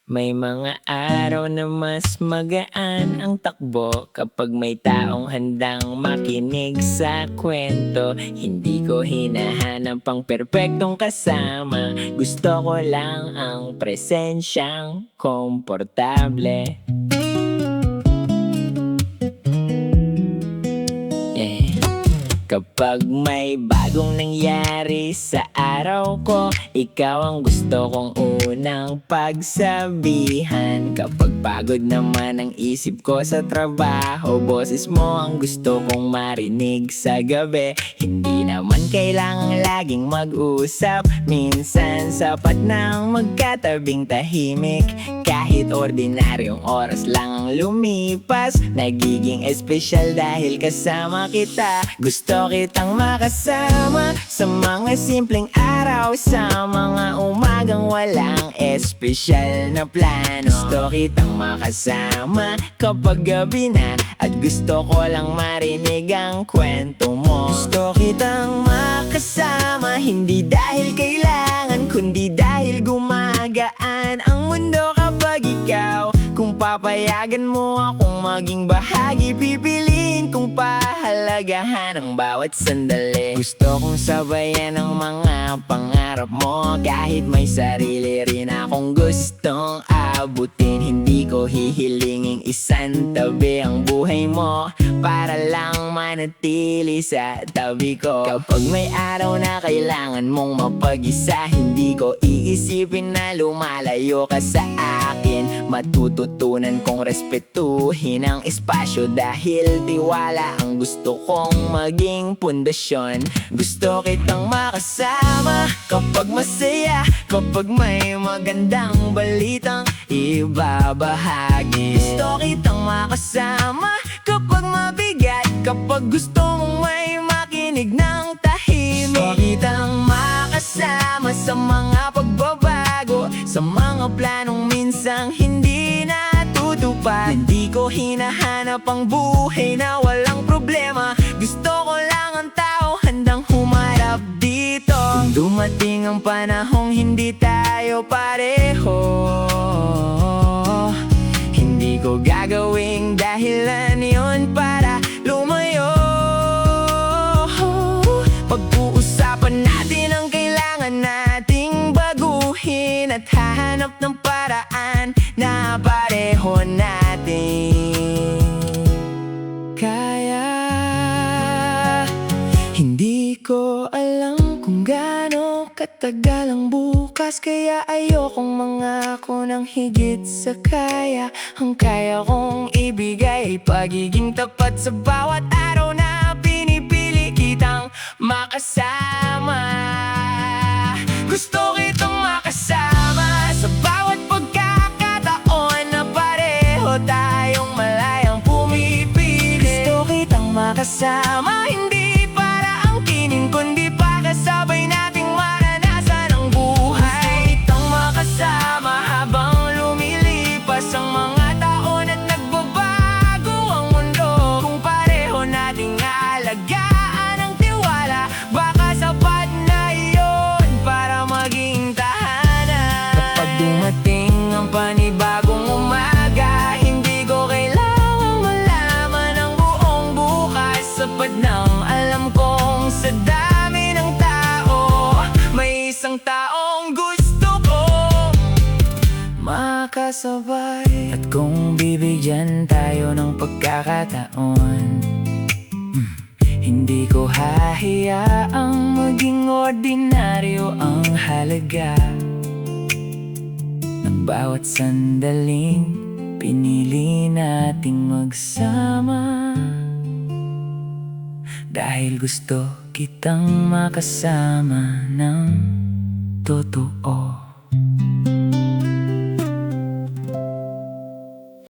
May mga araw na mas magaan ang takbo kapag may taong handang makinig sa kwento. Hindi ko hinahanap ang perpektong kasama, gusto ko lang ang presensyang komportable. Yeah. Kapag may bagong nangyari sa araw ko, ikaw ang gusto kong unang pagsabihan. Kapag pagod naman ang isip ko sa trabaho, boses mo ang gusto kong marinig sa gabi. Hindi naman kailangang laging mag-usap, minsan sapat nang magkatabing tahimik. Kahit ordinaryong oras lang ang lumipas, nagiging espesyal dahil kasama kita. Gusto kitang makasama sa mga simpleng araw, sa mga umagang walang espesyal na plano. Gusto kitang makasama kapag gabi na, at gusto ko lang marinig ang kwento mo. Gusto kitang makasama, hindi dahil kailangan, kundi dahil gumagaan ang mundo kapag ikaw. Kung papayagan mo akong maging bahagi, pipiliin kong pahalagahan ang bawat sandali. Gusto kong sabayan ang mga pangarap mo, kahit may sarili rin akong gustong abutin. Hindi ko hihilinging isantabi ang buhay mo para lang manatili sa tabi ko. Kapag may araw na kailangan mong mapag-isa, hindi ko iisipin na lumalayo ka sa akin. Matututunan kong respetuhin ang espasyo, dahil tiwala ang gusto kong maging pundasyon. Gusto kitang makasama kapag masaya, kapag may magandang balitang ibabahagi. Gusto kitang makasama kapag mabigat, kapag gusto mong may makinig ng tahimik. Gusto kitang makasama sa mga pagbabago, sa mga planong minsang hindi natutupad. Hindi ko hinahanap ang buhay na walang problema, gusto ko lang ang tao handang humarap dito. Kung dumating ang panahong hindi tayo pareho, hindi ko gagawing dahilan yon para lumayo. Pag-uusapan natin ang kailangan nating baguhin, at hahanap ng paraan na pareho natin kaya. Hindi ko alam kung gaano katagal ang bukas, kaya ayokong mangako ng higit sa kaya. Ang kaya kong ibigay ay pagiging tapat sa bawat araw na pinipili kitang makasama. Gusto kitang makasama sa bawat pagkakataon na pareho tayong malayang pumipili. Gusto kitang makasama, hindi para angkinin, kundi para sabay nating maranasan ang buhay. Gusto kitang makasama habang lumilipas ang mga taon at nagbabago ang mundo. Kung pareho nating alagaan ang tiwala, baka sapat na iyon para maging tahanan. Kapag dumating ang panibagong umaga, hindi ko kailangang malaman ang buong bukas. Sapat nang alam kong sa dami ng tao, may isang taong gusto kong makasabay. At kung bibigyan tayo ng pagkakataon, hindi ko hahayaang maging ordinaryo ang halaga ng bawat sandaling pinili nating magsama. Dahil gusto kitang makasama ng totoo.